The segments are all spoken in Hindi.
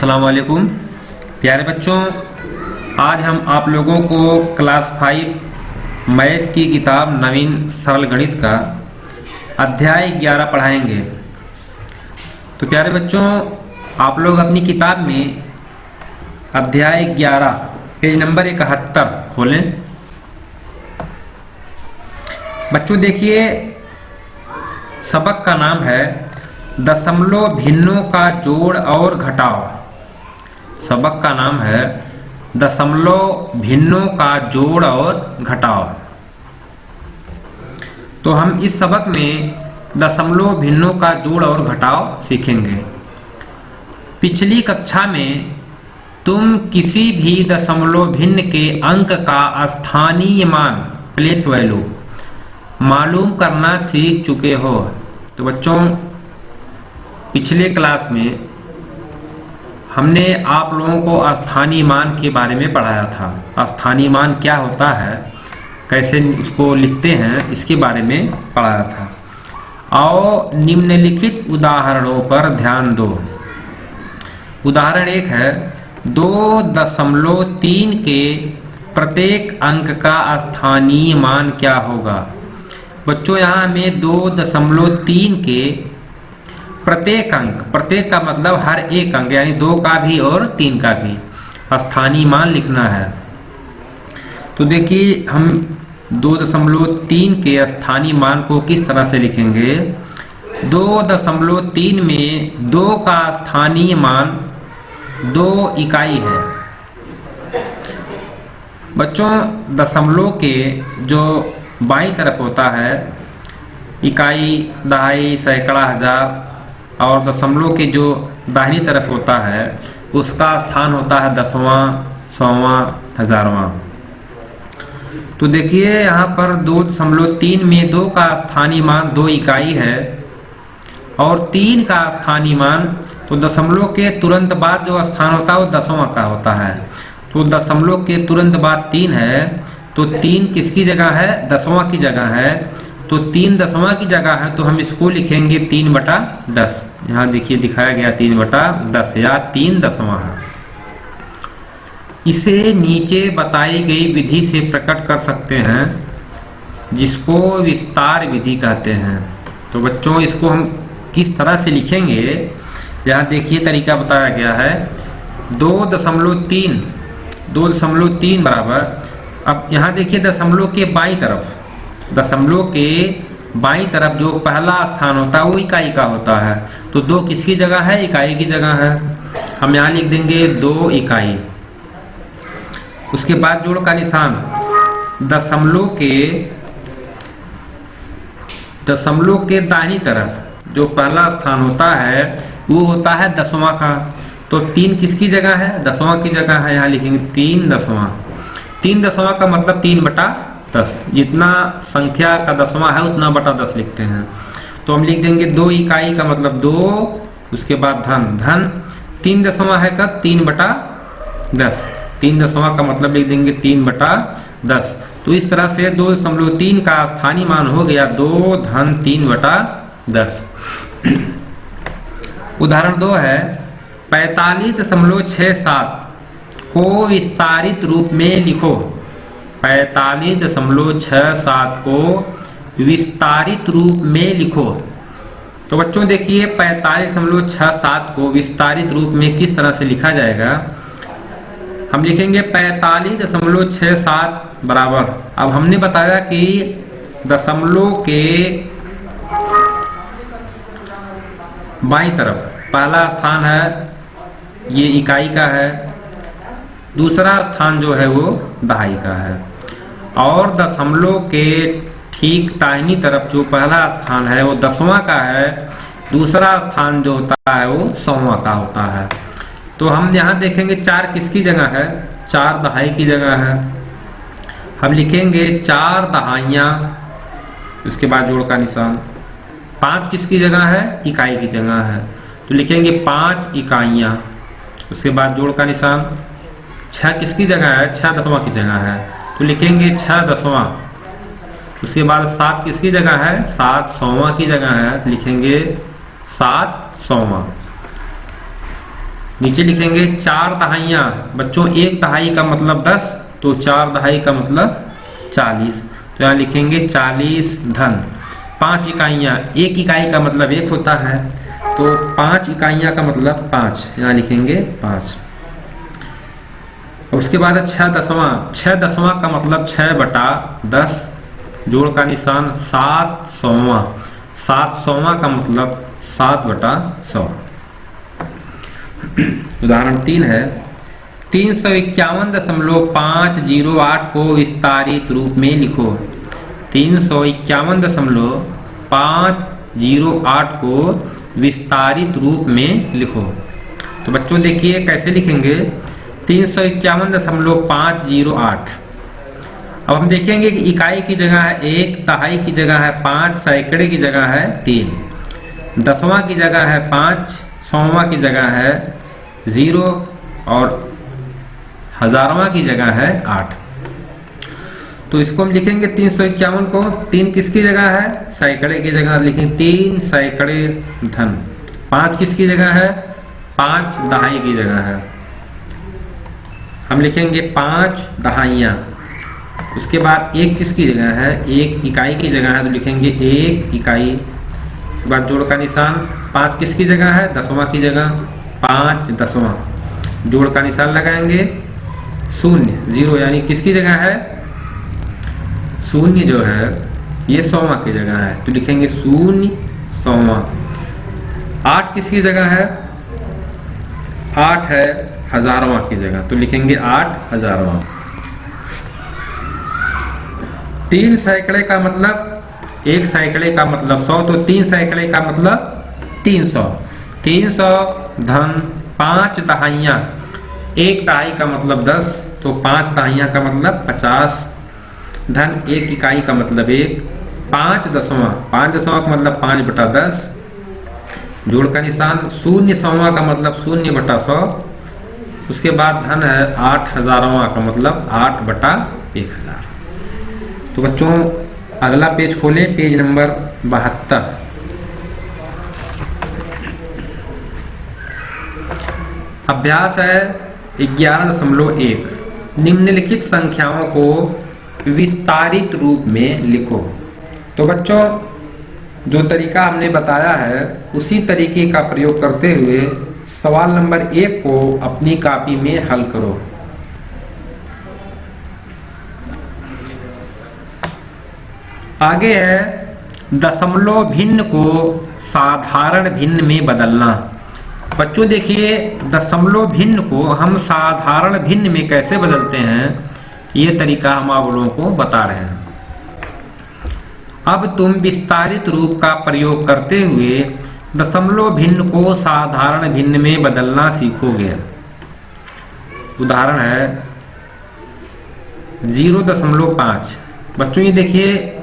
अस्सलाम वालेकुम प्यारे बच्चों, आज हम आप लोगों को क्लास 5 मैथ की किताब नवीन सरल गणित का अध्याय 11 पढ़ाएंगे। तो प्यारे बच्चों, आप लोग अपनी किताब में अध्याय 11 पेज नंबर 71 खोलें। बच्चों देखिए, सबक का नाम है दशमलव भिन्नों का जोड़ और घटाव। सबक का नाम है दशमलव भिन्नों का जोड़ और घटाव। तो हम इस सबक में दशमलव भिन्नों का जोड़ और घटाव सीखेंगे। पिछली कक्षा में तुम किसी भी दशमलव भिन्न के अंक का स्थानीय मान प्लेस वैल्यू मालूम करना सीख चुके हो। तो बच्चों, पिछले क्लास में हमने आप लोगों को स्थानीय मान के बारे में पढ़ाया था। स्थानीय मान क्या होता है, कैसे उसको लिखते हैं, इसके बारे में पढ़ाया था। और निम्नलिखित उदाहरणों पर ध्यान दो। उदाहरण 1 है 2.3 के प्रत्येक अंक का स्थानीय मान क्या होगा। बच्चों, यहाँ हमें 2.3 के प्रत्येक अंक, प्रत्येक का मतलब हर एक अंक यानी 2 का भी और 3 का भी स्थानीय मान लिखना है। तो देखिए, हम 2.3 के स्थानीय मान को किस तरह से लिखेंगे। 2.3 में 2 का स्थानीय मान 2 इकाई है। बच्चों, दशमलव के जो बाईं तरफ होता है इकाई, दहाई, सैकड़ा, हजार, और दशमलव के जो दाहिनी तरफ होता है उसका स्थान होता है दसवां, सौवां, हजारवां। तो देखिए, यहाँ पर 2.3 में 2 का स्थानीय मान 2 इकाई है और 3 का स्थानीय मान, तो दशमलव के तुरंत बाद जो स्थान होता है वो दसवां का होता है। तो दशमलव के तुरंत बाद 3 है, तो 3 किसकी जगह है, दसवां की जगह है। तो 3 दसवां की जगह है, तो हम इसको लिखेंगे 3/10। यहाँ देखिए दिखाया गया 3/10 या 3 दसवां है। इसे नीचे बताई गई विधि से प्रकट कर सकते हैं, जिसको विस्तार विधि कहते हैं। तो बच्चों, इसको हम किस तरह से लिखेंगे, यहाँ देखिए तरीका बताया गया है। 2.3 बराबर, अब यहाँ देखिए दशमलव के बाईं तरफ, दशमलव के बाईं तरफ जो पहला स्थान होता है वो इकाई का होता है। तो 2 किसकी जगह है, इकाई की जगह है। हम यहाँ लिख देंगे 2 इकाई। उसके बाद जोड़ का निशान, दशमलव के दाहिनी तरफ जो पहला स्थान होता है वो होता है दसवां का। तो 3 किसकी जगह है, दसवां की जगह है। यहाँ लिखेंगे 3 दसवां। 3 दसवां का मतलब 3/10। जितना संख्या का दसवां है उतना बटा 10 लिखते हैं। तो हम लिख देंगे 2 इकाई का मतलब 2, उसके बाद धन 3 दसवां है का 3/10। 3 दसवां का मतलब लिख देंगे 3/10। तो इस तरह से 2.3 का स्थानीय मान हो गया 2 धन 3/10। उदाहरण 2 है 45.67 को विस्तारित रूप में लिखो। 45.67 को विस्तारित रूप में लिखो। तो बच्चों देखिए, 45.67 को विस्तारित रूप में किस तरह से लिखा जाएगा। हम लिखेंगे 45.67 बराबर, अब हमने बताया कि दशमलव के बाईं तरफ पहला स्थान है ये इकाई का है, दूसरा स्थान जो है वो दहाई का है, और दशमलव के ठीक दाहिनी तरफ जो पहला स्थान है वो दसवां का है, दूसरा स्थान जो होता है वो सौवां का होता है। तो हम यहाँ देखेंगे 4 किसकी जगह है, 4 दहाई की जगह है। हम लिखेंगे 4 दहाइयाँ, उसके बाद जोड़ का निशान। 5 किसकी जगह है, इकाई की जगह है, तो लिखेंगे 5 इकाइयाँ, उसके बाद जोड़ का निशान। 6 किसकी जगह है, 6 दसवां की जगह है, तो लिखेंगे 6 दसवां। उसके बाद 7 किसकी जगह है, 7 सौवां की जगह है, लिखेंगे 7 सौवां। नीचे लिखेंगे 4 दहाइयाँ। बच्चों 1 दहाई का मतलब 10, तो 4 दहाई का मतलब 40। तो यहाँ लिखेंगे 40 धन 5 इकाइयाँ। 1 इकाई का मतलब 1 होता है, तो 5 इकाइयाँ का मतलब 5, यहाँ लिखेंगे 5। उसके बाद 6 दसवां। 6 दसवां का मतलब 6/10, जोड़ का निशान 7 सौवां। 7 सौवां का मतलब 7/100। उदाहरण 3 है, 351.508 को विस्तारित रूप में लिखो। 351.508 को विस्तारित रूप में लिखो। तो बच्चों देखिए कैसे लिखेंगे। 351.508। अब हम देखेंगे कि इकाई की जगह है 1, दहाई की जगह है 5, सैकड़े की जगह है 3, दसवां की जगह है 5, सौवां की जगह है 0 और हजारवां की जगह है 8। तो इसको हम लिखेंगे 351 को 3 किसकी जगह है, सैकड़े की जगह लिखेंगे 3 सैकड़े धन 5 किसकी जगह है, 5 दहाई की जगह है। हम लिखेंगे 5 दहाइयाँ। उसके बाद 1 किसकी जगह है, 1 इकाई की जगह है, तो लिखेंगे 1 इकाई। उसके बाद जोड़ का निशान 5 किसकी जगह है, दसवां की जगह 5 दसवां। जोड़ का निशान लगाएंगे 0 0, यानी किसकी जगह है, 0 जो है ये सौवां की जगह है, तो लिखेंगे 0 सौवां। 8 किसकी जगह है, 8 है हजारवां की जगह, तो लिखेंगे 8 हजारवां। 3 सैकड़े का मतलब 1 सैकड़े का मतलब 100, तो 3 सैकड़े का मतलब 300। 300 धन 5 दहाइयाँ। 1 दहाई का मतलब 10, तो 5 दहाइयाँ का मतलब 50 धन 1 इकाई का मतलब 1, 5 दसवां। 5 दसवां का मतलब 5/10, जोड़ का निशान 0 सौवां का मतलब 0/100। उसके बाद धन है 8 हजारवां का मतलब 8/1000। तो बच्चों अगला पेज खोलें, पेज नंबर 72। अभ्यास है 11.1। निम्नलिखित संख्याओं को विस्तारित रूप में लिखो। तो बच्चों जो तरीका हमने बताया है उसी तरीके का प्रयोग करते हुए सवाल नंबर 1 को अपनी कॉपी में हल करो। आगे है दशमलव भिन्न को साधारण भिन्न में बदलना। बच्चों देखिए दशमलव भिन्न को हम साधारण भिन्न में कैसे बदलते हैं, ये तरीका हम आप लोगों को बता रहे हैं। अब तुम विस्तारित रूप का प्रयोग करते हुए दशमलव भिन्न को साधारण भिन्न में बदलना सीखोगे। उदाहरण है 0.5। बच्चों ये देखिए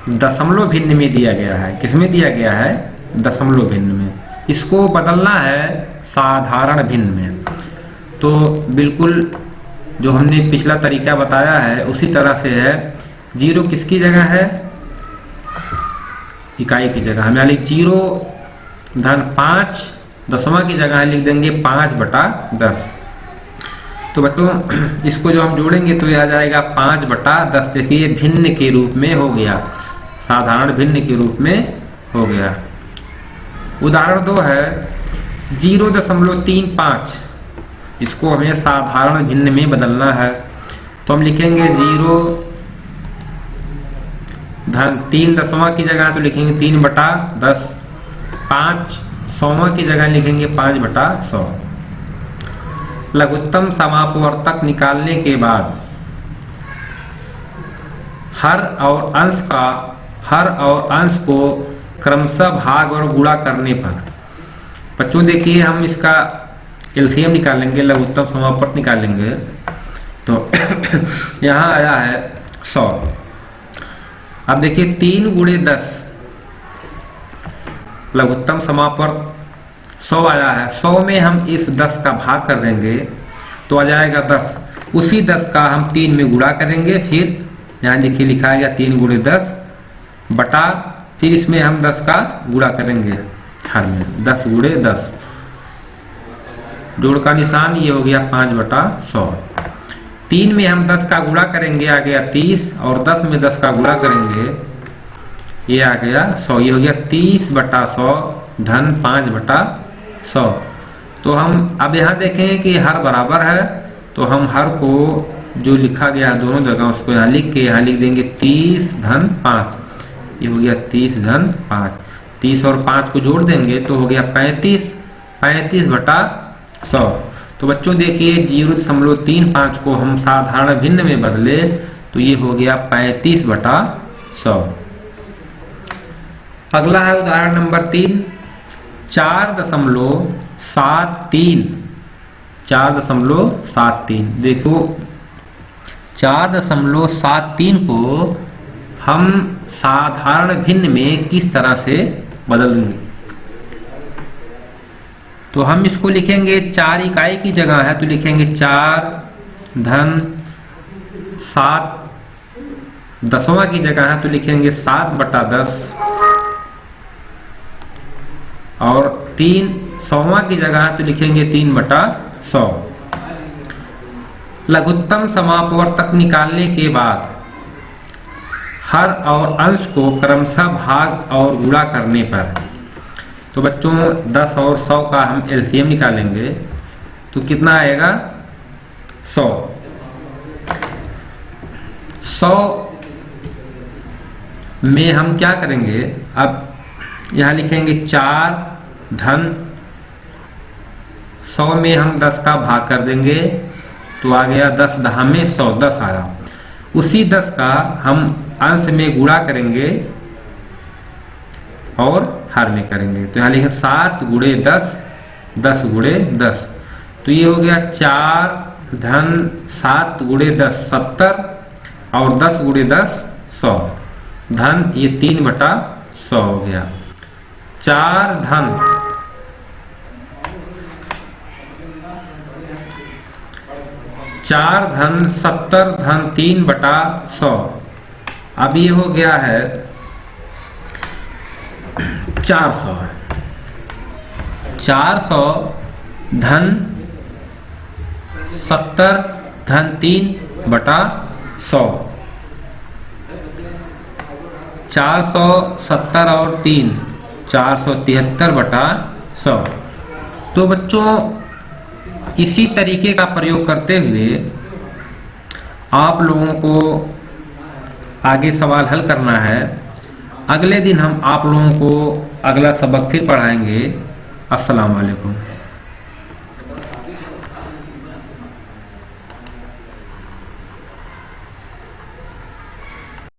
दशमलव भिन्न में दिया गया है, किसमें दिया गया है, दशमलव भिन्न में। इसको बदलना है साधारण भिन्न में। तो बिल्कुल जो हमने पिछला तरीका बताया है उसी तरह से है। 0 किसकी जगह है, इकाई की जगह। हम यहाँ लिख 0 धन 5 दसवां की जगह लिख देंगे 5/10। तो बच्चों इसको जो हम जोड़ेंगे तो यह आ जाएगा 5/10। देखिए भिन्न के रूप में हो गया, साधारण भिन्न के रूप में हो गया। उदाहरण 2 है 0.35। इसको हमें साधारण भिन्न में बदलना है, तो हम लिखेंगे 0 धन 3 दसवां की जगह तो लिखेंगे 3/10। 5 सौवां की जगह लिखेंगे 5/100। लघुत्तम समापवर्तक निकालने के बाद हर और अंश को क्रमशः भाग और गुणा करने पर। बच्चों देखिए हम इसका एलसीएम निकालेंगे, लघुत्तम समापवर्तक निकालेंगे, तो यहाँ आया है 100। अब देखिए 3 × 10 लघुत्तम समापवर्तक 100 आया है। 100 में हम इस 10 का भाग कर देंगे तो आ जाएगा 10। उसी 10 का हम 3 में गुणा करेंगे, फिर यहाँ देखिए लिखा है 3 × 10 बटा, फिर इसमें हम 10 का गुणा करेंगे हर में 10 × 10। जोड़ का निशान, ये हो गया 5/100। 3 में हम 10 का गुणा करेंगे, आ गया 30, और 10 में 10 का गुणा करेंगे, ये आ गया 100। ये हो गया 30/100 धन 5/100। तो हम अब यहाँ देखें कि हर बराबर है, तो हम हर को जो लिखा गया है दोनों जगह उसको यहाँ लिख के यहाँ लिख देंगे 30 धन 5। ये हो गया 30 धन 5। 30 और 5 को जोड़ देंगे तो हो गया 35, 35/100। तो बच्चों देखिए 0.35 को हम साधारण भिन्न में बदले तो ये हो गया 35/100। अगला है उदाहरण नंबर 3, 4.73। 4.73 देखो 4.73 को हम साधारण भिन्न में किस तरह से बदल देंगे। तो हम इसको लिखेंगे 4 इकाई की जगह है तो लिखेंगे 4 धन 7, 10वां की जगह है तो लिखेंगे 7/10, और 3 100वां की जगह है तो लिखेंगे 3/100। लघुत्तम समापवर्तक निकालने के बाद हर और अंश को क्रमशः भाग और गुणा करने पर, तो बच्चों 10 और 100 का हम एलसीएम निकालेंगे तो कितना आएगा 100। 100 में हम क्या करेंगे, अब यहाँ लिखेंगे 4 धन 100 में हम 10 का भाग कर देंगे तो आ गया 10 10 में 100, 10 आया। उसी 10 का हम अंश में गुणा करेंगे और हर में करेंगे तो यहाँ लिखेंगे 7 गुणे 10, 10 गुणे 10। तो ये हो गया 4 धन 7 गुणे 10 70, और 10 गुणे 10 100 धन ये 3/100 हो गया। 4 धन 70 धन 3/100। अब ये हो गया है 400। 400 धन 70 धन 3/100। 470 और 3 473/100। तो बच्चों इसी तरीके का प्रयोग करते हुए आप लोगों को आगे सवाल हल करना है। अगले दिन हम आप लोगों को अगला सबक फिर पढ़ाएंगे। अस्सलाम वालेकुम।